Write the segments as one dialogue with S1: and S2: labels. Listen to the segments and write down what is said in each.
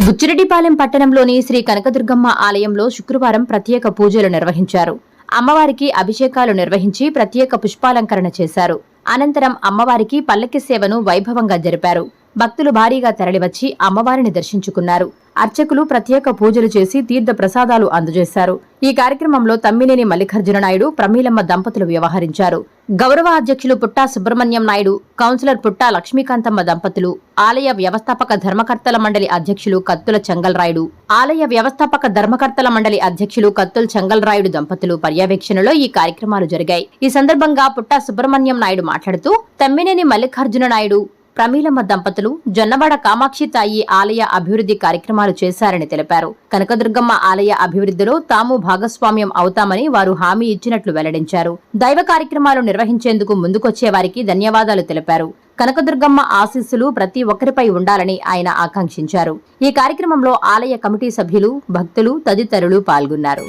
S1: బుచ్చిరెడ్డిపాలెం పట్టణంలోని శ్రీ కనకదుర్గమ్మ ఆలయంలో శుక్రవారం ప్రత్యేక పూజలు నిర్వహించారు. అమ్మవారికి అభిషేకాలు నిర్వహించి ప్రత్యేక పుష్పాలంకరణ చేశారు. అనంతరం అమ్మవారికి పల్లకి సేవను వైభవంగా జరిపారు. భక్తులు భారీగా తరలివచ్చి అమ్మవారిని దర్శించుకున్నారు. అర్చకులు ప్రత్యేక పూజలు చేసి తీర్థ ప్రసాదాలు అందజేశారు. ఈ కార్యక్రమంలో తమ్మినేని మల్లికార్జున నాయుడు, ప్రమీలమ్మ దంపతులు వ్యవహరించారు. గౌరవ అధ్యక్షులు పుట్టా సుబ్రహ్మణ్యం నాయుడు, కౌన్సిలర్ పుట్టా లక్ష్మీకాంతమ్మ దంపతులు, ఆలయ వ్యవస్థాపక ధర్మకర్తల మండలి అధ్యక్షులు కత్తుల చెంగల్రాయుడు, చెంగల్రాయుడు దంపతులు పర్యవేక్షణలో ఈ కార్యక్రమాలు జరిగాయి. ఈ సందర్భంగా పుట్టా సుబ్రహ్మణ్యం నాయుడు మాట్లాడుతూ తమ్మినేని మల్లికార్జున నాయుడు, ప్రమీలమ్మ దంపతులు జొన్నవాడ కామాక్షి తాయి ఆలయ అభివృద్ధి కార్యక్రమాలు చేశారని తెలిపారు. కనకదుర్గమ్మ ఆలయ అభివృద్ధిలో తాము భాగస్వామ్యం అవుతామని వారు హామీ ఇచ్చినట్లు వెల్లడించారు. దైవ కార్యక్రమాలు నిర్వహించేందుకు ముందుకొచ్చే వారికి ధన్యవాదాలు తెలిపారు. కనకదుర్గమ్మ ఆశీస్సులు ప్రతి ఒక్కరిపై ఉండాలని ఆయన ఆకాంక్షించారు. ఈ కార్యక్రమంలో ఆలయ కమిటీ సభ్యులు, భక్తులు తదితరులు పాల్గొన్నారు.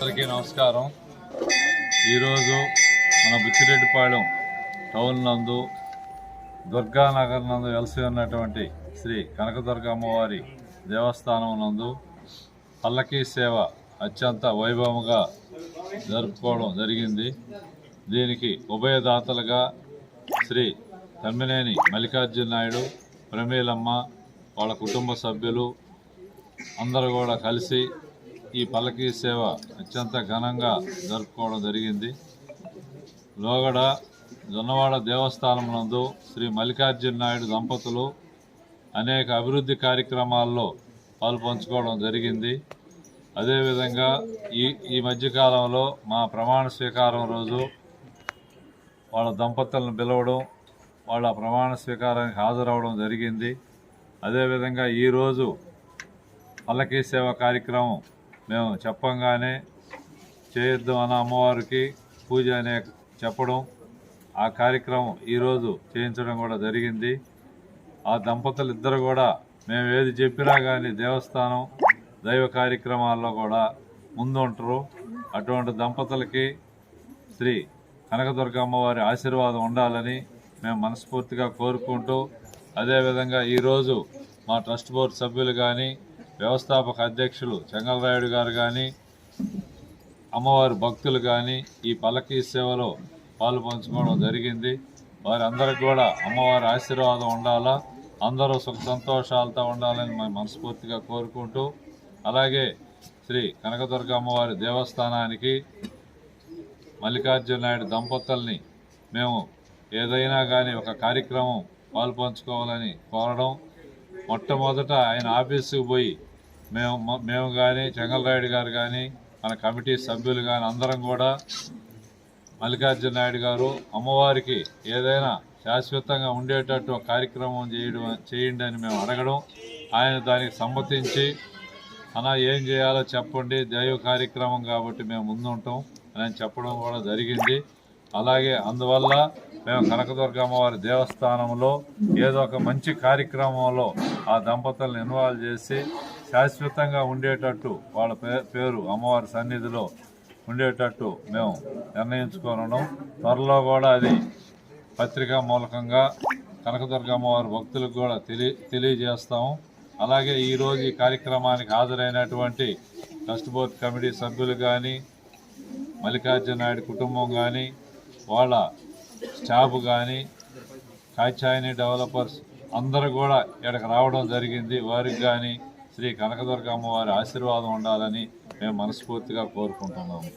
S2: అందరికీ నమస్కారం. ఈరోజు మన బుచ్చిరెడ్డిపాలెం టౌన్ నందు దుర్గానగర్ నందు వెలసి ఉన్నటువంటి శ్రీ కనకదుర్గ అమ్మవారి దేవస్థానం నందు పల్లకీ సేవ అత్యంత వైభవంగా జరుపుకోవడం జరిగింది. దీనికి ఉభయదాతలుగా శ్రీ తమ్మినేని మల్లికార్జున నాయుడు, ప్రమీలమ్మ, వాళ్ళ కుటుంబ సభ్యులు అందరూ కూడా కలిసి ఈ పల్లకీ సేవ అత్యంత ఘనంగా జరుపుకోవడం జరిగింది. లోగడ జొన్నవాడ దేవస్థానం నందు శ్రీ మల్లికార్జున నాయుడు దంపతులు అనేక అభివృద్ధి కార్యక్రమాల్లో పాల్పంచుకోవడం జరిగింది. అదేవిధంగా ఈ మధ్యకాలంలో మా ప్రమాణ స్వీకారం రోజు వాళ్ళ దంపతులను పిలవడం, వాళ్ళ ప్రమాణ స్వీకారానికి హాజరవడం జరిగింది. అదేవిధంగా ఈరోజు పల్లకీ సేవ కార్యక్రమం మేము చెప్పంగానే చేయొద్దు అన్న అమ్మవారికి పూజ అనే చెప్పడం, ఆ కార్యక్రమం ఈరోజు చేయించడం కూడా జరిగింది. ఆ దంపతులు ఇద్దరు కూడా మేము ఏది చెప్పినా కానీ దేవస్థానం దైవ కార్యక్రమాల్లో కూడా ముందుంటారు. అటువంటి దంపతులకి శ్రీ కనకదుర్గ అమ్మవారి ఆశీర్వాదం ఉండాలని మేము మనస్ఫూర్తిగా కోరుకుంటూ, అదేవిధంగా ఈరోజు మా ట్రస్ట్ బోర్డు సభ్యులు కానీ, వ్యవస్థాపక అధ్యక్షులు చెంగలరాయుడు గారు కానీ, అమ్మవారి భక్తులు కానీ ఈ పల్లకీ సేవలో పాలు పంచుకోవడం జరిగింది. వారందరికీ కూడా అమ్మవారి ఆశీర్వాదం ఉండాలా, అందరూ సుఖ సంతోషాలతో ఉండాలని మేము మనస్ఫూర్తిగా కోరుకుంటూ, అలాగే శ్రీ కనకదుర్గ అమ్మవారి దేవస్థానానికి మల్లికార్జున నాయుడు దంపతుల్ని మేము ఏదైనా కానీ ఒక కార్యక్రమం పాల్పంచుకోవాలని కోరడం, మొట్టమొదట ఆయన ఆఫీసుకు పోయి మేము కానీ, చెంగలరాయుడు గారు కానీ, మన కమిటీ సభ్యులు కానీ అందరం కూడా మల్లికార్జున నాయుడు గారు అమ్మవారికి ఏదైనా శాశ్వతంగా ఉండేటట్టు ఒక కార్యక్రమం చేయండి అని మేము అడగడం, ఆయన దానికి సమ్మతించి అలా ఏం చేయాలో చెప్పండి, దైవ కార్యక్రమం కాబట్టి మేము ముందుంటాం అని చెప్పడం కూడా జరిగింది. అలాగే అందువల్ల మేము కనకదుర్గ అమ్మవారి దేవస్థానంలో ఏదో ఒక మంచి కార్యక్రమంలో ఆ దంపతులను ఇన్వాల్వ్ చేసి శాశ్వతంగా ఉండేటట్టు వాళ్ళ పేరు అమ్మవారి సన్నిధిలో ఉండేటట్టు మేము నిర్ణయించుకున్నాం. త్వరలో కూడా అది పత్రికా మూలకంగా కనకదుర్గ అమ్మవారి భక్తులకు కూడా తెలియజేస్తాము. అలాగే ఈరోజు ఈ కార్యక్రమానికి హాజరైనటువంటి ట్రస్ట్ బోర్డు కమిటీ సభ్యులు కానీ, మల్లికార్జున నాయుడు కుటుంబం కానీ, వాళ్ళ స్టాఫ్ కానీ, కాచాయిని డెవలపర్స్ అందరూ కూడా ఇక్కడికి రావడం జరిగింది. వారికి కానీ శ్రీ కనకదుర్గ అమ్మవారి ఆశీర్వాదం ఉండాలని మేము మనస్ఫూర్తిగా కోరుకుంటున్నాము.